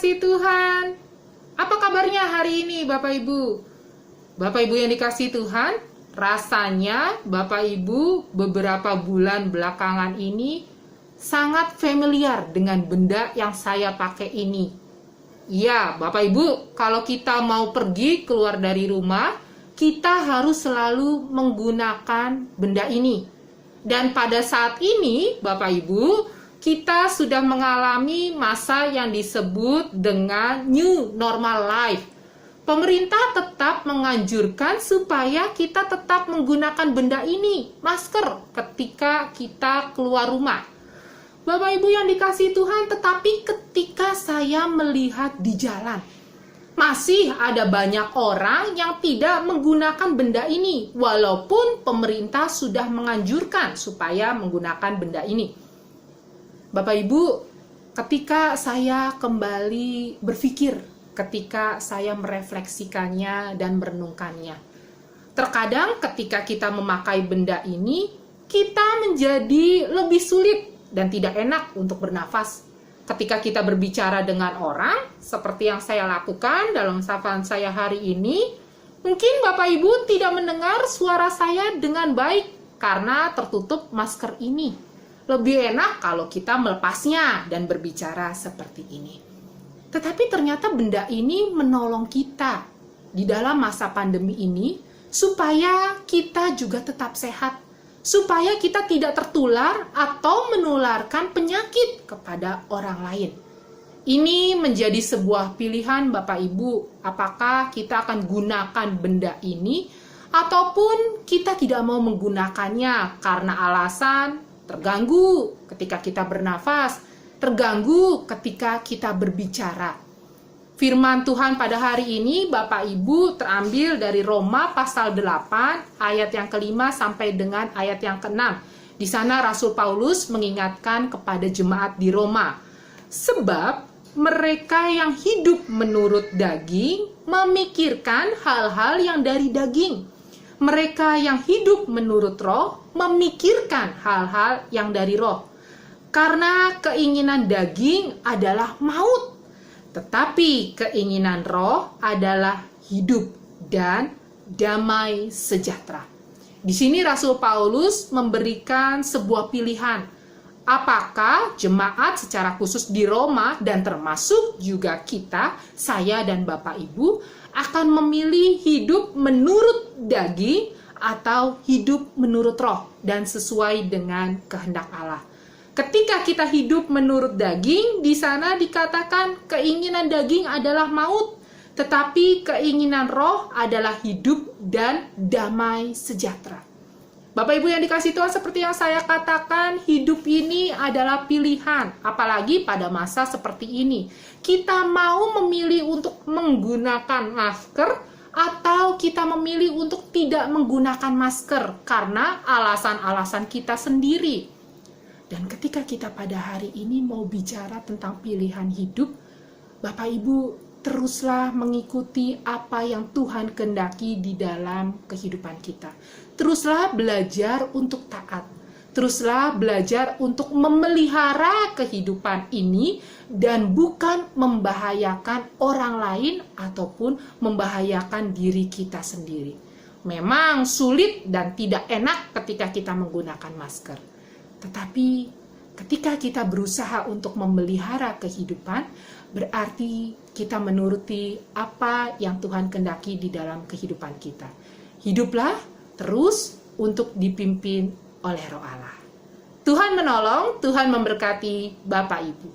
dikasihi Tuhan. Apa kabarnya hari ini Bapak Ibu? Bapak Ibu yang dikasihi Tuhan, rasanya Bapak Ibu beberapa bulan belakangan ini sangat familiar dengan benda yang saya pakai ini. Iya, Bapak Ibu, kalau kita mau pergi keluar dari rumah, kita harus selalu menggunakan benda ini. Dan pada saat ini, Bapak Ibu, kita sudah mengalami masa yang disebut dengan new normal life. Pemerintah tetap menganjurkan supaya kita tetap menggunakan benda ini, masker, ketika kita keluar rumah. Bapak Ibu yang dikasihi Tuhan, tetapi ketika saya melihat di jalan, masih ada banyak orang yang tidak menggunakan benda ini, walaupun pemerintah sudah menganjurkan supaya menggunakan benda ini. Bapak Ibu, ketika saya kembali berpikir, ketika saya merefleksikannya dan merenungkannya, terkadang ketika kita memakai benda ini, kita menjadi lebih sulit dan tidak enak untuk bernafas. Ketika kita berbicara dengan orang, seperti yang saya lakukan dalam sapaan saya hari ini, mungkin Bapak Ibu tidak mendengar suara saya dengan baik karena tertutup masker ini. Lebih enak kalau kita melepasnya dan berbicara seperti ini. Tetapi ternyata benda ini menolong kita di dalam masa pandemi ini supaya kita juga tetap sehat, supaya kita tidak tertular atau menularkan penyakit kepada orang lain. Ini menjadi sebuah pilihan Bapak Ibu, apakah kita akan gunakan benda ini ataupun kita tidak mau menggunakannya karena alasan terganggu ketika kita bernafas, terganggu ketika kita berbicara. Firman Tuhan pada hari ini Bapak Ibu terambil dari Roma pasal 8 ayat yang kelima sampai dengan ayat yang keenam. Di sana Rasul Paulus mengingatkan kepada jemaat di Roma, sebab mereka yang hidup menurut daging memikirkan hal-hal yang dari daging. Mereka yang hidup menurut roh memikirkan hal-hal yang dari roh. Karena keinginan daging adalah maut, tetapi keinginan roh adalah hidup dan damai sejahtera. Di sini Rasul Paulus memberikan sebuah pilihan. Apakah jemaat secara khusus di Roma dan termasuk juga kita, saya dan Bapak Ibu, akan memilih hidup menurut daging atau hidup menurut roh dan sesuai dengan kehendak Allah. Ketika kita hidup menurut daging, di sana dikatakan keinginan daging adalah maut, tetapi keinginan roh adalah hidup dan damai sejahtera. Bapak Ibu yang dikasihi Tuhan, seperti yang saya katakan, hidup ini adalah pilihan, apalagi pada masa seperti ini. Kita mau memilih untuk menggunakan masker atau kita memilih untuk tidak menggunakan masker karena alasan-alasan kita sendiri. Dan ketika kita pada hari ini mau bicara tentang pilihan hidup, Bapak Ibu teruslah mengikuti apa yang Tuhan kehendaki di dalam kehidupan kita. Teruslah belajar untuk taat. Teruslah belajar untuk memelihara kehidupan ini dan bukan membahayakan orang lain ataupun membahayakan diri kita sendiri. Memang sulit dan tidak enak ketika kita menggunakan masker. Tetapi ketika kita berusaha untuk memelihara kehidupan, berarti kita menuruti apa yang Tuhan kehendaki di dalam kehidupan kita. Hiduplah terus untuk dipimpin oleh Roh Allah. Tuhan menolong, Tuhan memberkati Bapak Ibu.